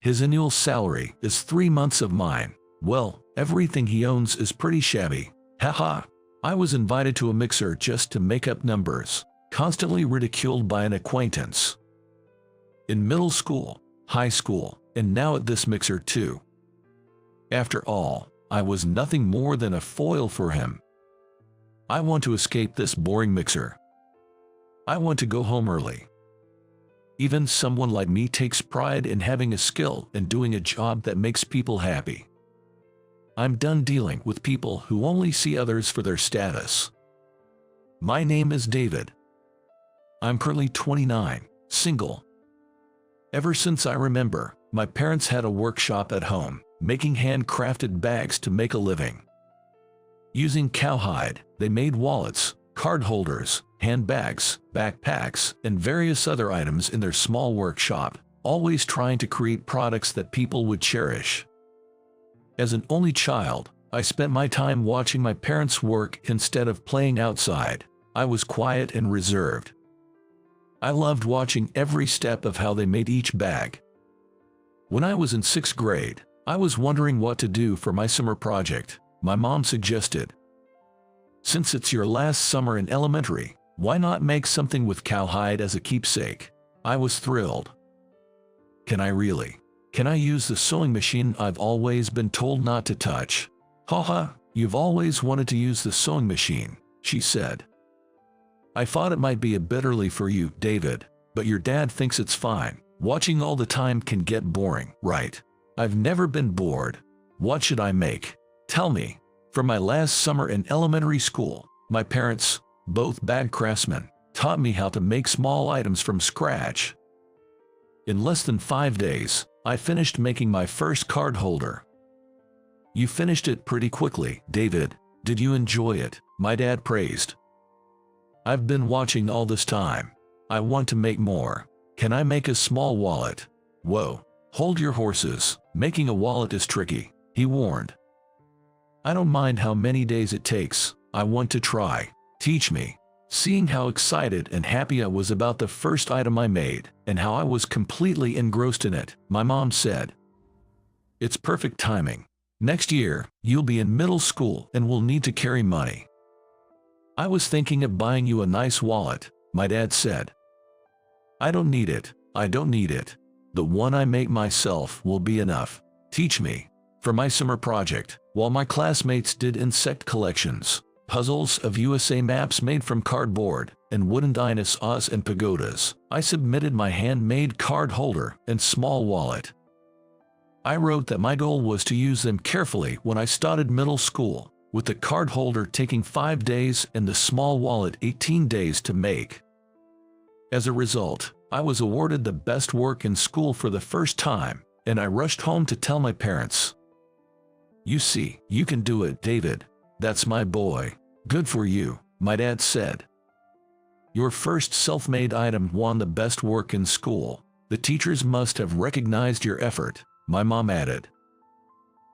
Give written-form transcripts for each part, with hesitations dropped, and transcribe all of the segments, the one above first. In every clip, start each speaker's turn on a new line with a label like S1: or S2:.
S1: His annual salary is 3 months of mine. Well, everything he owns is pretty shabby. Haha. I was invited to a mixer just to make up numbers, constantly ridiculed by an acquaintance. In middle school, high school, and now at this mixer too. After all, I was nothing more than a foil for him. I want to escape this boring mixer. I want to go home early. Even someone like me takes pride in having a skill and doing a job that makes people happy. I'm done dealing with people who only see others for their status. My name is David. I'm currently 29, single. Ever since I remember, my parents had a workshop at home, making handcrafted bags to make a living. Using cowhide, they made wallets, card holders, handbags, backpacks, and various other items in their small workshop, always trying to create products that people would cherish. As an only child, I spent my time watching my parents work instead of playing outside. I was quiet and reserved. I loved watching every step of how they made each bag. When I was in 6th grade, I was wondering what to do for my summer project. My mom suggested, "Since it's your last summer in elementary, why not make something with cowhide as a keepsake?" I was thrilled. "Can I really? Can I use the sewing machine I've always been told not to touch?" "Haha, you've always wanted to use the sewing machine," she said. "I thought it might be a bit early for you, David, but your dad thinks it's fine. Watching all the time can get boring, right?" "I've never been bored. What should I make? Tell me." For my last summer in elementary school, my parents, both bad craftsmen, taught me how to make small items from scratch. In less than 5 days, I finished making my first card holder. "You finished it pretty quickly, David. Did you enjoy it?" my dad praised. "I've been watching all this time. I want to make more. Can I make a small wallet?" "Whoa, hold your horses. Making a wallet is tricky," he warned. "I don't mind how many days it takes. I want to try. Teach me." Seeing how excited and happy I was about the first item I made, and how I was completely engrossed in it, my mom said, "It's perfect timing. Next year, you'll be in middle school and will need to carry money." "I was thinking of buying you a nice wallet," my dad said. "I don't need it. I don't need it. The one I make myself will be enough. Teach me." For my summer project, while my classmates did insect collections, puzzles of USA maps made from cardboard, and wooden dinosaurs and pagodas, I submitted my handmade card holder and small wallet. I wrote that my goal was to use them carefully when I started middle school, with the card holder taking 5 days and the small wallet 18 days to make. As a result, I was awarded the best work in school for the first time, and I rushed home to tell my parents. "You see, you can do it, David. That's my boy. Good for you," my dad said. "Your first self-made item won the best work in school. The teachers must have recognized your effort," my mom added.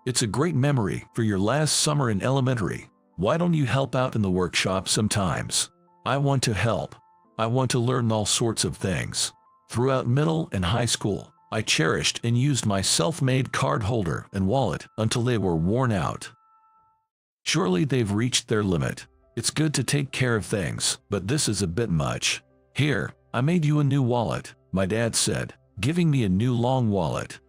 S1: "It's a great memory for your last summer in elementary. Why don't you help out in the workshop sometimes?" "I want to help. I want to learn all sorts of things." Throughout middle and high school, I cherished and used my self-made card holder and wallet until they were worn out. Surely they've reached their limit. It's good to take care of things, but this is a bit much. "Here, I made you a new wallet," my dad said, giving me a new long wallet.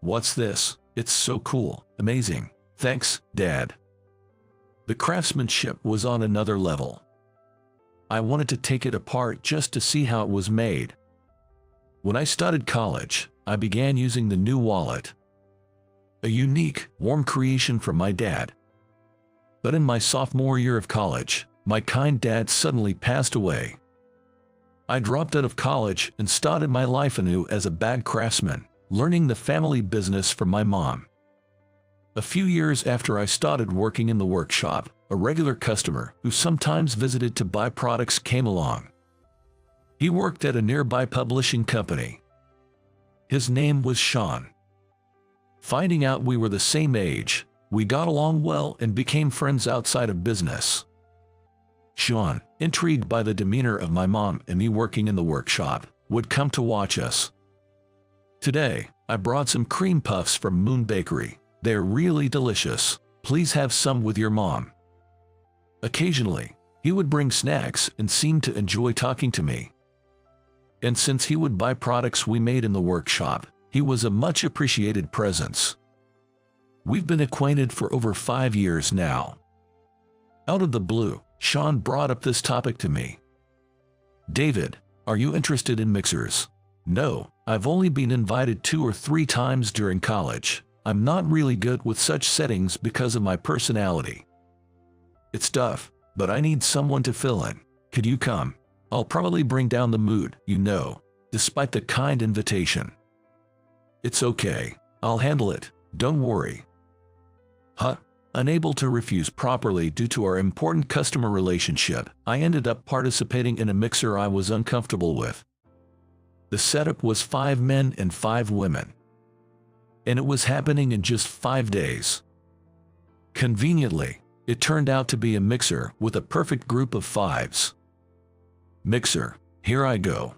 S1: "What's this? It's so cool. Amazing. Thanks, Dad." The craftsmanship was on another level. I wanted to take it apart just to see how it was made. When I started college, I began using the new wallet. A unique, warm creation from my dad. But in my sophomore year of college, my kind dad suddenly passed away. I dropped out of college and started my life anew as a bag craftsman, learning the family business from my mom. A few years after I started working in the workshop, a regular customer who sometimes visited to buy products came along. He worked at a nearby publishing company. His name was Sean. Finding out we were the same age, we got along well and became friends outside of business. Sean, intrigued by the demeanor of my mom and me working in the workshop, would come to watch us. Today, I brought some cream puffs from Moon Bakery. They're really delicious. Please have some with your mom. Occasionally, he would bring snacks and seemed to enjoy talking to me. And since he would buy products we made in the workshop, he was a much appreciated presence. We've been acquainted for over 5 years now. Out of the blue, Sean brought up this topic to me. David, are you interested in mixers? No, I've only been invited 2 or 3 times during college. I'm not really good with such settings because of my personality. It's tough, but I need someone to fill in. Could you come? I'll probably bring down the mood, you know, despite the kind invitation. It's okay. I'll handle it. Don't worry. Huh? Unable to refuse properly due to our important customer relationship, I ended up participating in a mixer I was uncomfortable with. The setup was 5 men and 5 women. And it was happening in just 5 days. Conveniently, it turned out to be a mixer with a perfect group of 5s. Mixer, here I go.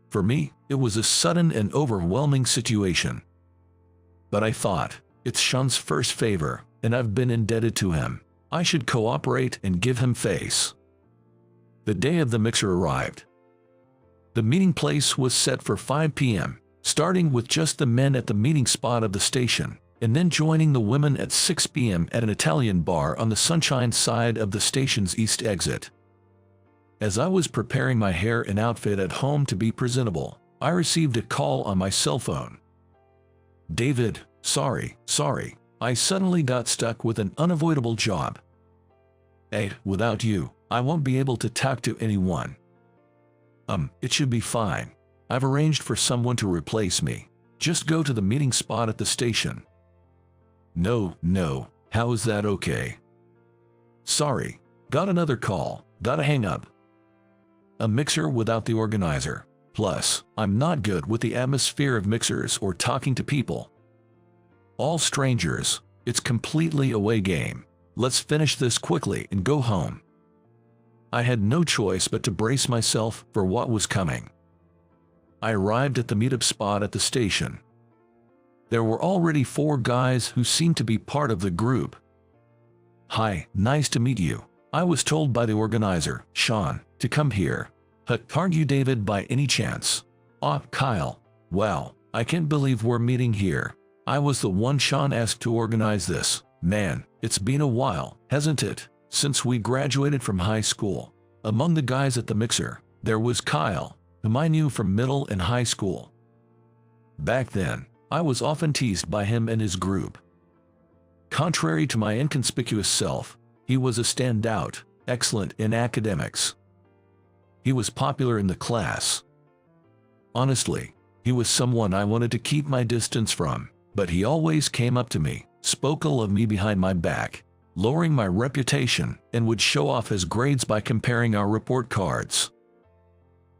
S1: For me, it was a sudden and overwhelming situation. But I thought, it's Sean's first favor, and I've been indebted to him. I should cooperate and give him face. The day of the mixer arrived. The meeting place was set for 5 p.m., starting with just the men at the meeting spot of the station, and then joining the women at 6 p.m. at an Italian bar on the Sunshine side of the station's east exit. As I was preparing my hair and outfit at home to be presentable, I received a call on my cell phone. David, sorry, I suddenly got stuck with an unavoidable job. Without you, I won't be able to talk to anyone. It should be fine. I've arranged for someone to replace me. Just go to the meeting spot at the station. No, how is that okay? Sorry, got another call, gotta hang up. A mixer without the organizer. Plus, I'm not good with the atmosphere of mixers or talking to people. All strangers, it's completely away game. Let's finish this quickly and go home. I had no choice but to brace myself for what was coming. I arrived at the meetup spot at the station. There were already 4 guys who seemed to be part of the group. Hi, nice to meet you. I was told by the organizer, Sean, to come here. Aren't you David by any chance? Kyle. Wow, I can't believe we're meeting here. I was the one Sean asked to organize this. Man, it's been a while, hasn't it, since we graduated from high school. Among the guys at the mixer, there was Kyle, whom I knew from middle and high school. Back then, I was often teased by him and his group. Contrary to my inconspicuous self, he was a standout, excellent in academics. He was popular in the class. Honestly, he was someone I wanted to keep my distance from, but he always came up to me, spoke ill of me behind my back, lowering my reputation, and would show off his grades by comparing our report cards.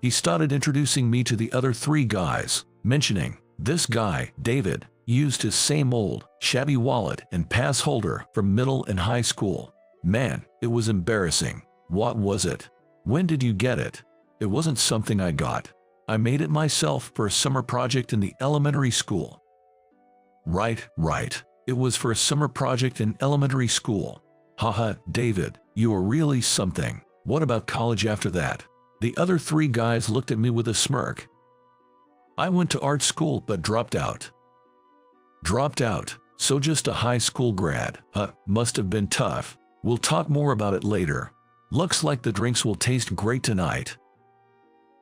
S1: He started introducing me to the other 3 guys, mentioning, this guy, David, used his same old, shabby wallet and pass holder from middle and high school. Man, it was embarrassing. What was it? When did you get it? It wasn't something I got. I made it myself for a summer project in the elementary school. Right. It was for a summer project in elementary school. Haha, David, you were really something. What about college after that? The other 3 guys looked at me with a smirk. I went to art school but dropped out. So just a high school grad. Must have been tough. We'll talk more about it later. Looks like the drinks will taste great tonight.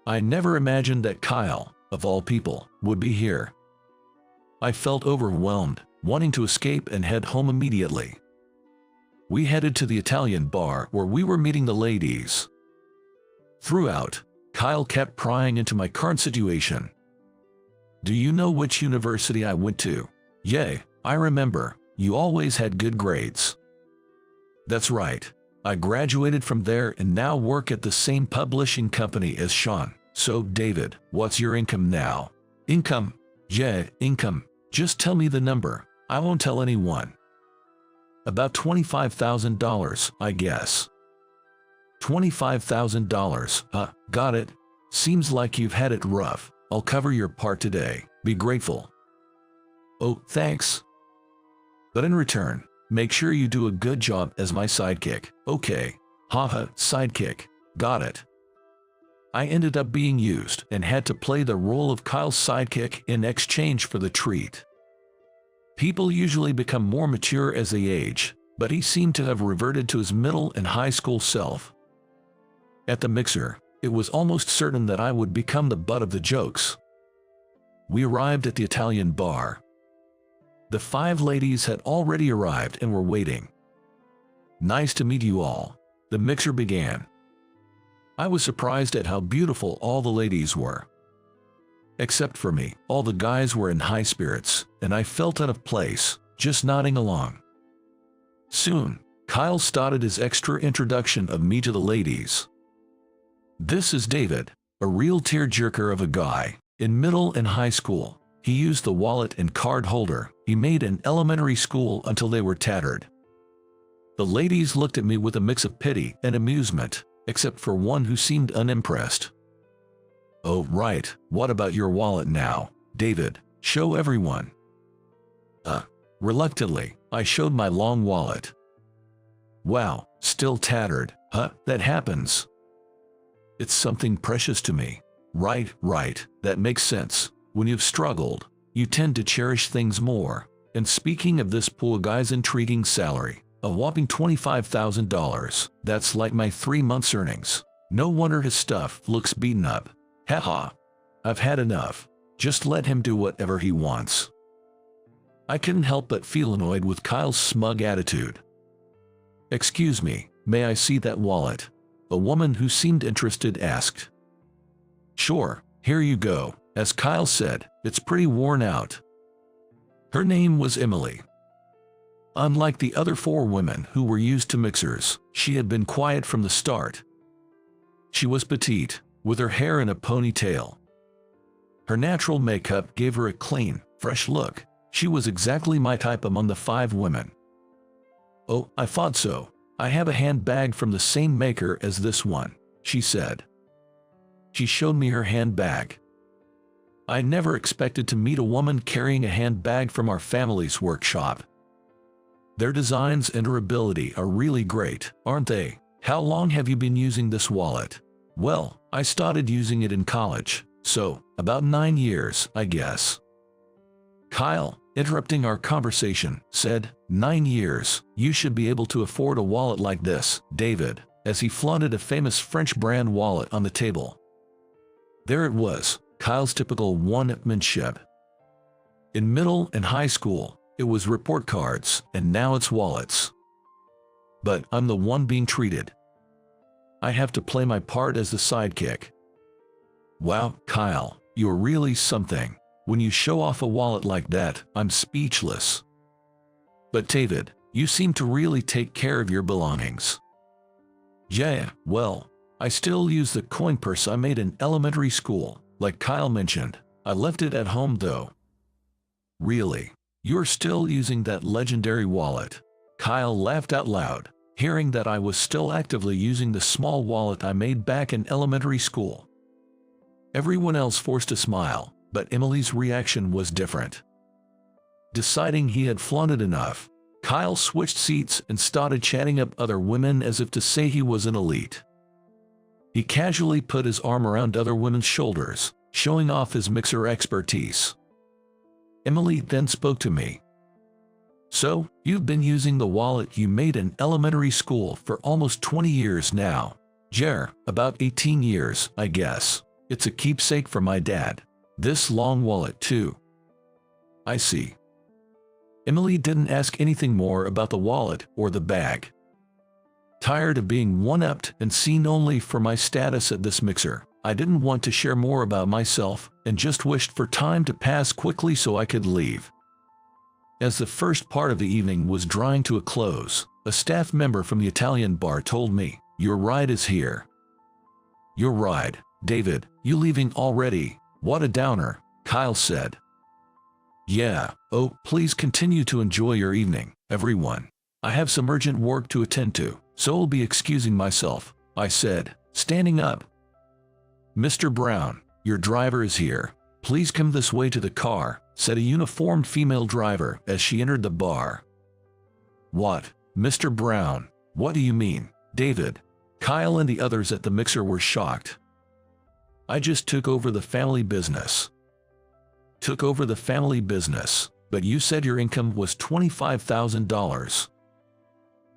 S1: I never imagined that Kyle, of all people, would be here. I felt overwhelmed, wanting to escape and head home immediately. We headed to the Italian bar where we were meeting the ladies. Throughout, Kyle kept prying into my current situation. Do you know which university I went to? Yay, I remember, you always had good grades. That's right. I graduated from there and now work at the same publishing company as Sean. So, David, what's your income now? Income? Yeah, income. Just tell me the number. I won't tell anyone. About $25,000, I guess. $25,000, got it. Seems like you've had it rough. I'll cover your part today. Be grateful. "Oh, thanks. But in return, make sure you do a good job as my sidekick." "Okay." Haha, sidekick. Got it. I ended up being used and had to play the role of Kyle's sidekick in exchange for the treat. People usually become more mature as they age, but he seemed to have reverted to his middle and high school self. At the mixer, it was almost certain that I would become the butt of the jokes. We arrived at the Italian bar. The 5 ladies had already arrived and were waiting. "Nice to meet you all," the mixer began. I was surprised at how beautiful all the ladies were. Except for me, all the guys were in high spirits, and I felt out of place, just nodding along. Soon, Kyle started his extra introduction of me to the ladies. "This is David, a real tearjerker of a guy. In middle and high school, he used the wallet and card holder he made in elementary school until they were tattered." The ladies looked at me with a mix of pity and amusement, except for one who seemed unimpressed. "Oh, right, what about your wallet now, David? Show everyone." Reluctantly, I showed my long wallet. "Wow, still tattered, huh? That happens. It's something precious to me." Right, that makes sense. When you've struggled, you tend to cherish things more. And speaking of this poor guy's intriguing salary, a whopping $25,000, that's like my 3 months' earnings. No wonder his stuff looks beaten up. Haha. I've had enough. Just let him do whatever he wants. I couldn't help but feel annoyed with Kyle's smug attitude. "Excuse me, may I see that wallet?" a woman who seemed interested asked. "Sure, here you go." As Kyle said, "It's pretty worn out." Her name was Emily. Unlike the other 4 women who were used to mixers, she had been quiet from the start. She was petite, with her hair in a ponytail. Her natural makeup gave her a clean, fresh look. She was exactly my type among the 5 women. "Oh, I thought so. I have a handbag from the same maker as this one," she said. She showed me her handbag. I never expected to meet a woman carrying a handbag from our family's workshop. Their designs and durability are really great, aren't they? "How long have you been using this wallet?" "Well, I started using it in college, so about 9 years, I guess." Kyle, interrupting our conversation, said, "9 years, you should be able to afford a wallet like this, David," as he flaunted a famous French brand wallet on the table. There it was, Kyle's typical one-upmanship. In middle and high school, it was report cards, and now it's wallets. But I'm the one being treated. I have to play my part as the sidekick. Wow, Kyle, you're really something. When you show off a wallet like that, I'm speechless. But David, you seem to really take care of your belongings. Yeah, well, I still use the coin purse I made in elementary school, like Kyle mentioned. I left it at home though. Really? You're still using that legendary wallet? Kyle laughed out loud, hearing that I was still actively using the small wallet I made back in elementary school. Everyone else forced a smile, but Emily's reaction was different. Deciding he had flaunted enough, Kyle switched seats and started chatting up other women as if to say he was an elite. He casually put his arm around other women's shoulders, showing off his mixer expertise. Emily then spoke to me. "So, you've been using the wallet you made in elementary school for almost 20 years now." "Jer, about 18 years, I guess. It's a keepsake for my dad. This long wallet too." "I see." Emily didn't ask anything more about the wallet or the bag. Tired of being one-upped and seen only for my status at this mixer, I didn't want to share more about myself and just wished for time to pass quickly so I could leave. As the first part of the evening was drawing to a close, a staff member from the Italian bar told me, "Your ride is here." "Your ride, David, you leaving already? What a downer," Kyle said. "Yeah, oh, please continue to enjoy your evening, everyone. I have some urgent work to attend to, so I'll be excusing myself," I said, standing up. "Mr. Brown, your driver is here. Please come this way to the car," said a uniformed female driver as she entered the bar. What, Mr. Brown? What do you mean, David? Kyle and the others at the mixer were shocked. I just took over the family business. Took over the family business, but you said your income was $25,000.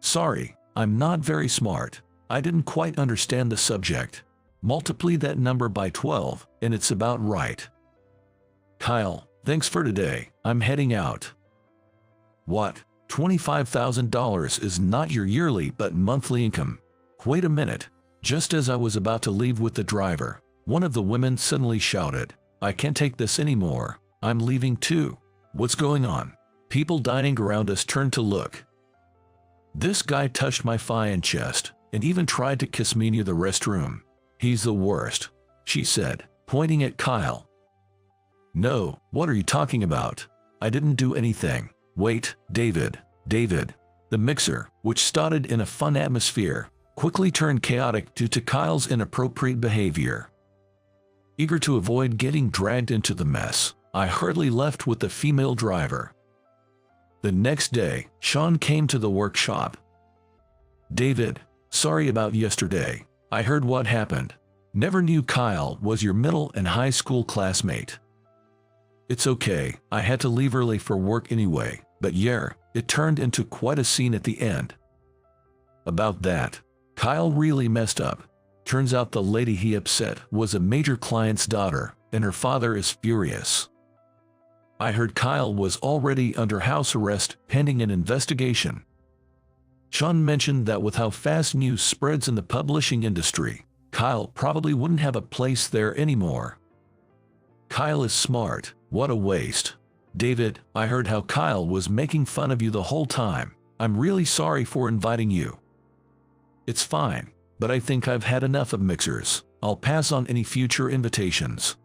S1: Sorry, I'm not very smart. I didn't quite understand the subject. Multiply that number by 12, and it's about right. Kyle, thanks for today. I'm heading out. What? $25,000 is not your yearly but monthly income. Wait a minute. Just as I was about to leave with the driver, one of the women suddenly shouted, I can't take this anymore. I'm leaving too. What's going on? People dining around us turned to look. This guy touched my thigh and chest, and even tried to kiss me near the restroom. He's the worst, she said, pointing at Kyle. No, what are you talking about? I didn't do anything. Wait, David. The mixer, which started in a fun atmosphere, quickly turned chaotic due to Kyle's inappropriate behavior. Eager to avoid getting dragged into the mess, I hurriedly left with the female driver. The next day, Sean came to the workshop. David, sorry about yesterday. I heard what happened. Never knew Kyle was your middle and high school classmate. It's okay, I had to leave early for work anyway, but yeah, it turned into quite a scene at the end. About that, Kyle really messed up. Turns out the lady he upset was a major client's daughter, and her father is furious. I heard Kyle was already under house arrest pending an investigation. Sean mentioned that with how fast news spreads in the publishing industry, Kyle probably wouldn't have a place there anymore. Kyle is smart, what a waste. David, I heard how Kyle was making fun of you the whole time. I'm really sorry for inviting you. It's fine, but I think I've had enough of mixers. I'll pass on any future invitations.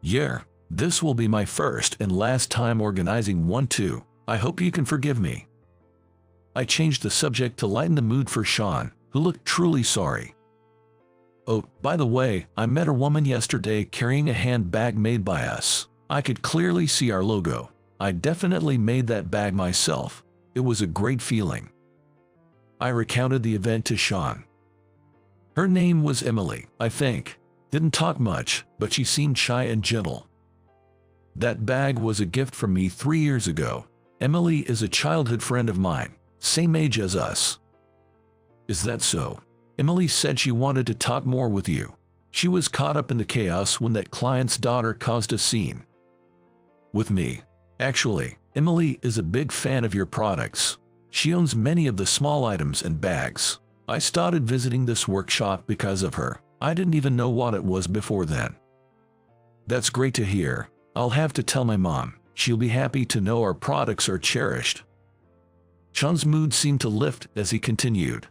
S1: Yeah, this will be my first and last time organizing one too. I hope you can forgive me. I changed the subject to lighten the mood for Sean, who looked truly sorry. Oh, by the way, I met a woman yesterday carrying a handbag made by us. I could clearly see our logo. I definitely made that bag myself. It was a great feeling. I recounted the event to Sean. Her name was Emily, I think. Didn't talk much, but she seemed shy and gentle. That bag was a gift from me 3 years ago. Emily is a childhood friend of mine, same age as us. Is that so? Emily said she wanted to talk more with you. She was caught up in the chaos when that client's daughter caused a scene. With me. Actually, Emily is a big fan of your products. She owns many of the small items and bags. I started visiting this workshop because of her. I didn't even know what it was before then. That's great to hear. I'll have to tell my mom. She'll be happy to know our products are cherished. Sean's mood seemed to lift as he continued.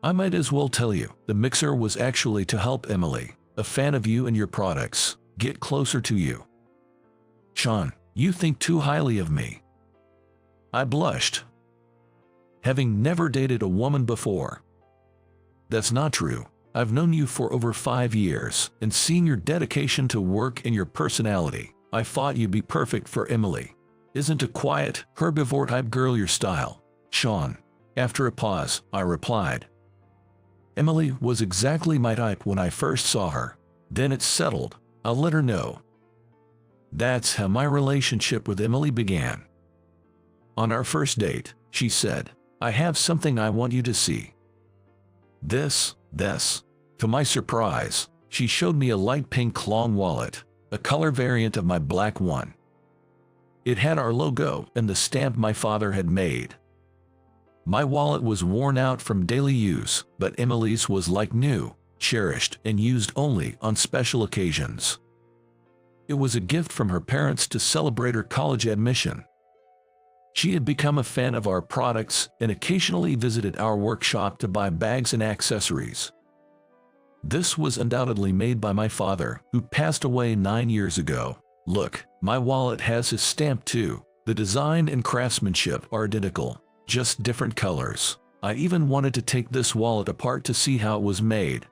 S1: I might as well tell you, the mixer was actually to help Emily, a fan of you and your products, get closer to you. Sean, you think too highly of me. I blushed. Having never dated a woman before. That's not true. I've known you for over 5 years, and seeing your dedication to work and your personality, I thought you'd be perfect for Emily. Isn't a quiet, herbivore type girl your style, Sean? After a pause, I replied. Emily was exactly my type when I first saw her. Then it's settled. I'll let her know. That's how my relationship with Emily began. On our first date, she said, I have something I want you to see. This. To my surprise, she showed me a light pink long wallet, a color variant of my black one. It had our logo and the stamp my father had made. My wallet was worn out from daily use, but Emily's was like new, cherished, and used only on special occasions. It was a gift from her parents to celebrate her college admission. She had become a fan of our products and occasionally visited our workshop to buy bags and accessories. This was undoubtedly made by my father, who passed away 9 years ago. Look, my wallet has his stamp too. The design and craftsmanship are identical, just different colors. I even wanted to take this wallet apart to see how it was made.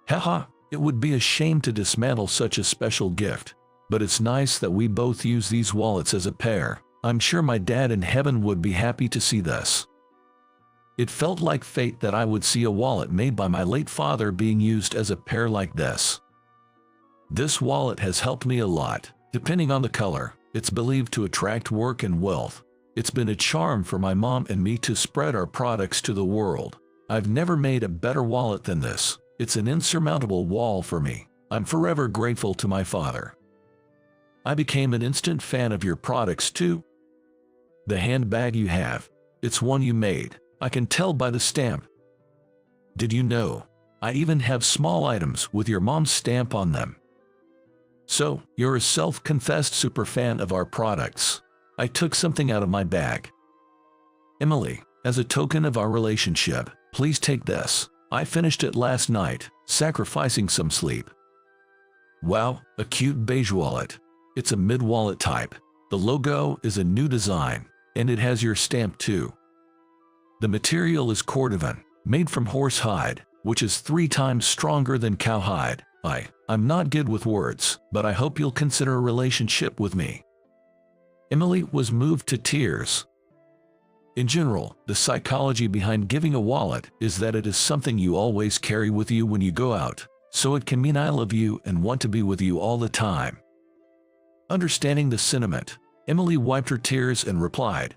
S1: Haha, it would be a shame to dismantle such a special gift. but it's nice that we both use these wallets as a pair. I'm sure my dad in heaven would be happy to see this. It felt like fate that I would see a wallet made by my late father being used as a pair like this. This wallet has helped me a lot. Depending on the color, it's believed to attract work and wealth. It's been a charm for my mom and me to spread our products to the world. I've never made a better wallet than this. It's an insurmountable wall for me. I'm forever grateful to my father. I became an instant fan of your products too. The handbag you have, it's one you made. I can tell by the stamp. Did you know? I even have small items with your mom's stamp on them. So, you're a self-confessed superfan of our products. I took something out of my bag. Emily, as a token of our relationship, please take this. I finished it last night, sacrificing some sleep. Wow, a cute beige wallet. It's a mid-wallet type. The logo is a new design, and it has your stamp too. The material is cordovan, made from horse hide, which is 3 times stronger than cowhide. I'm not good with words, but I hope you'll consider a relationship with me. Emily was moved to tears. In general, the psychology behind giving a wallet is that it is something you always carry with you when you go out, so it can mean I love you and want to be with you all the time. Understanding the sentiment, Emily wiped her tears and replied,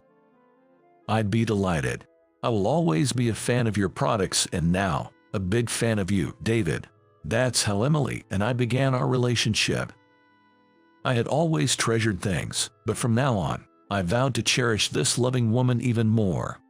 S1: I'd be delighted. I will always be a fan of your products and now, a big fan of you, David. That's how Emily and I began our relationship. I had always treasured things, but from now on, I vowed to cherish this loving woman even more.